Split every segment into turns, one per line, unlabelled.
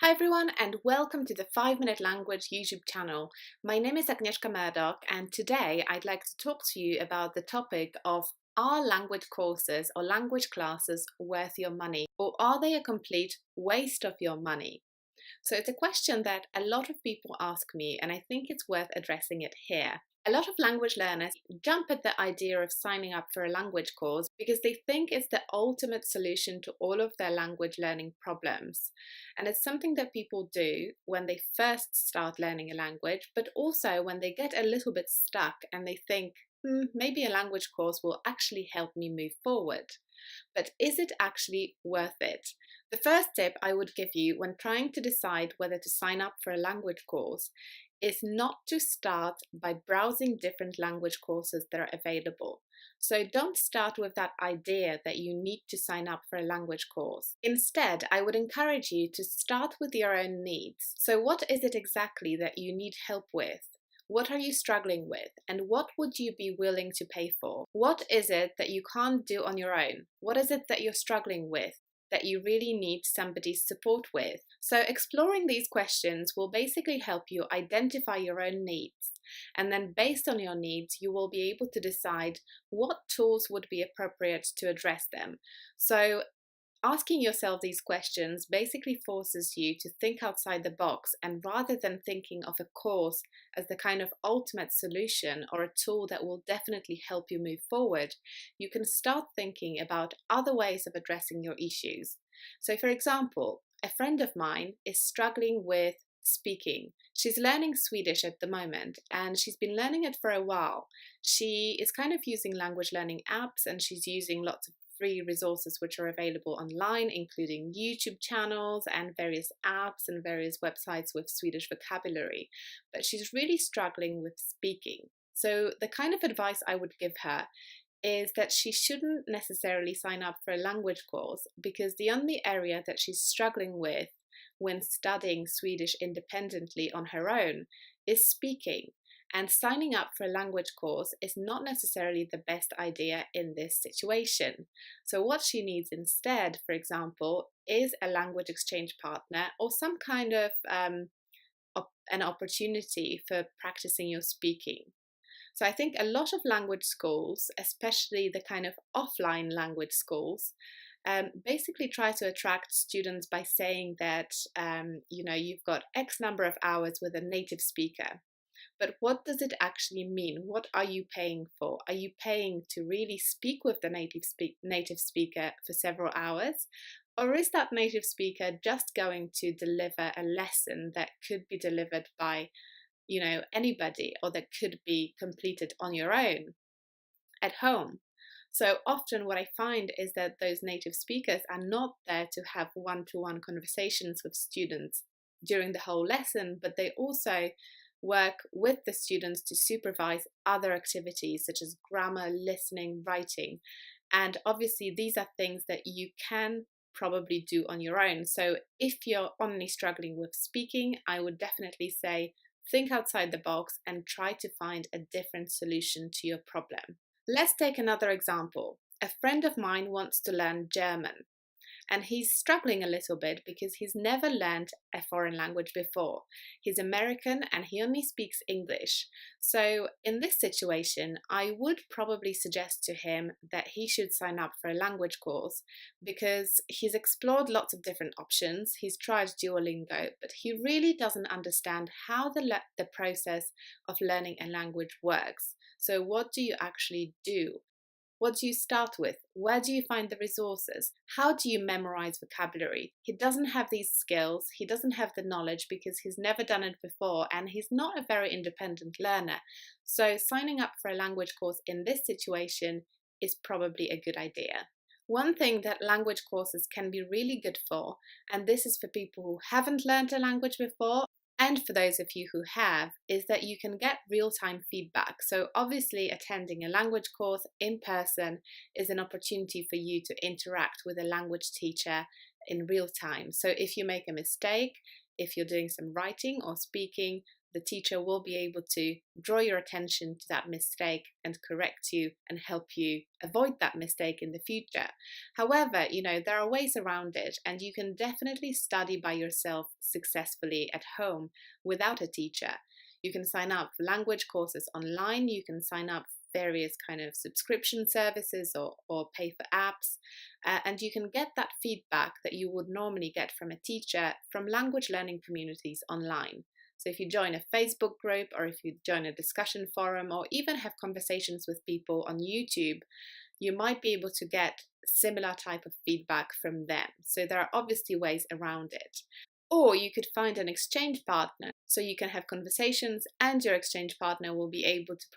Hi everyone, and welcome to the 5-Minute Language YouTube channel. My name is Agnieszka, and today I'd like to talk to you about the topic of, are language courses or language classes worth your money, or are they a complete waste of your money? So it's a question that a lot of people ask me, and I think it's worth addressing it here. A lot of language learners jump at the idea of signing up for a language course because they think it's the ultimate solution to all of their language learning problems. And it's something that people do when they first start learning a language, but also when they get a little bit stuck and they think, maybe a language course will actually help me move forward. But is it actually worth it? The first tip I would give you when trying to decide whether to sign up for a language course is not to start by browsing different language courses that are available. So don't start with that idea that you need to sign up for a language course. Instead, I would encourage you to start with your own needs. So what is it exactly that you need help with? What are you struggling with, and what would you be willing to pay for? What is it that you can't do on your own? What is it that you're struggling with that you really need somebody's support with? So exploring these questions will basically help you identify your own needs. And then based on your needs, you will be able to decide what tools would be appropriate to address them. So asking yourself these questions basically forces you to think outside the box, and rather than thinking of a course as the kind of ultimate solution or a tool that will definitely help you move forward, you can start thinking about other ways of addressing your issues. So, for example, a friend of mine is struggling with speaking. She's learning Swedish at the moment, and she's been learning it for a while. She is kind of using language learning apps, and she's using lots of free resources which are available online, including YouTube channels and various apps and various websites with Swedish vocabulary. But she's really struggling with speaking. So the kind of advice I would give her is that she shouldn't necessarily sign up for a language course, because the only area that she's struggling with when studying Swedish independently on her own is speaking. And signing up for a language course is not necessarily the best idea in this situation. So what she needs instead, for example, is a language exchange partner or some kind of an opportunity for practicing your speaking. So I think a lot of language schools, especially the kind of offline language schools, basically try to attract students by saying that you've got X number of hours with a native speaker. But what does it actually mean? What are you paying for? Are you paying to really speak with the native speaker for several hours? Or is that native speaker just going to deliver a lesson that could be delivered by, anybody, or that could be completed on your own at home? So often what I find is that those native speakers are not there to have one-to-one conversations with students during the whole lesson, but they also work with the students to supervise other activities such as grammar, listening, writing. And obviously these are things that you can probably do on your own. So if you're only struggling with speaking, I would definitely say think outside the box and try to find a different solution to your problem. Let's take another example. A friend of mine wants to learn German, and he's struggling a little bit because he's never learned a foreign language before. He's American and he only speaks English. So in this situation, I would probably suggest to him that he should sign up for a language course, because he's explored lots of different options. He's tried Duolingo, but he really doesn't understand how the process of learning a language works. So what do you actually do? What do you start with? Where do you find the resources? How do you memorize vocabulary? He doesn't have these skills, he doesn't have the knowledge because he's never done it before, and he's not a very independent learner. So signing up for a language course in this situation is probably a good idea. One thing that language courses can be really good for, and this is for people who haven't learned a language before, and for those of you who have, is that you can get real-time feedback. So obviously attending a language course in person is an opportunity for you to interact with a language teacher in real time. So if you make a mistake, if you're doing some writing or speaking, the teacher will be able to draw your attention to that mistake and correct you and help you avoid that mistake in the future. However, there are ways around it, and you can definitely study by yourself successfully at home without a teacher. You can sign up for language courses online, you can sign up for various kind of subscription services or pay for apps, and you can get that feedback that you would normally get from a teacher from language learning communities online. So if you join a Facebook group, or if you join a discussion forum, or even have conversations with people on YouTube, you might be able to get similar type of feedback from them. So there are obviously ways around it. Or you could find an exchange partner, so you can have conversations and your exchange partner will be able to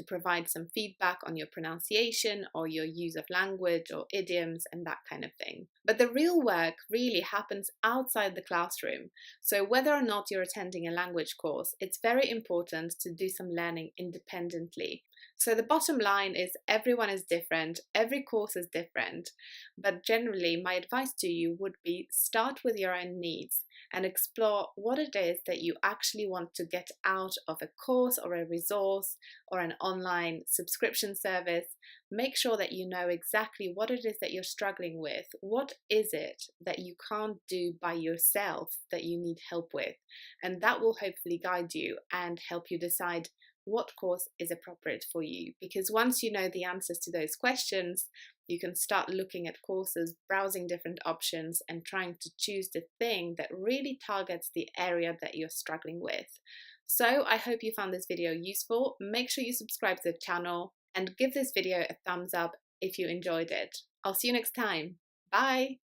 provide some feedback on your pronunciation or your use of language or idioms and that kind of thing. But the real work really happens outside the classroom. So whether or not you're attending a language course, it's very important to do some learning independently. So the bottom line is everyone is different, every course is different, but generally my advice to you would be start with your own needs and explore what it is that you actually want to get out of a course or a resource or an online subscription service. Make sure that you know exactly what it is that you're struggling with. What is it that you can't do by yourself that you need help with? And that will hopefully guide you and help you decide what course is appropriate for you. Because once you know the answers to those questions, you can start looking at courses, browsing different options, and trying to choose the thing that really targets the area that you're struggling with. So I hope you found this video useful. Make sure you subscribe to the channel and give this video a thumbs up if you enjoyed it. I'll see you next time. Bye!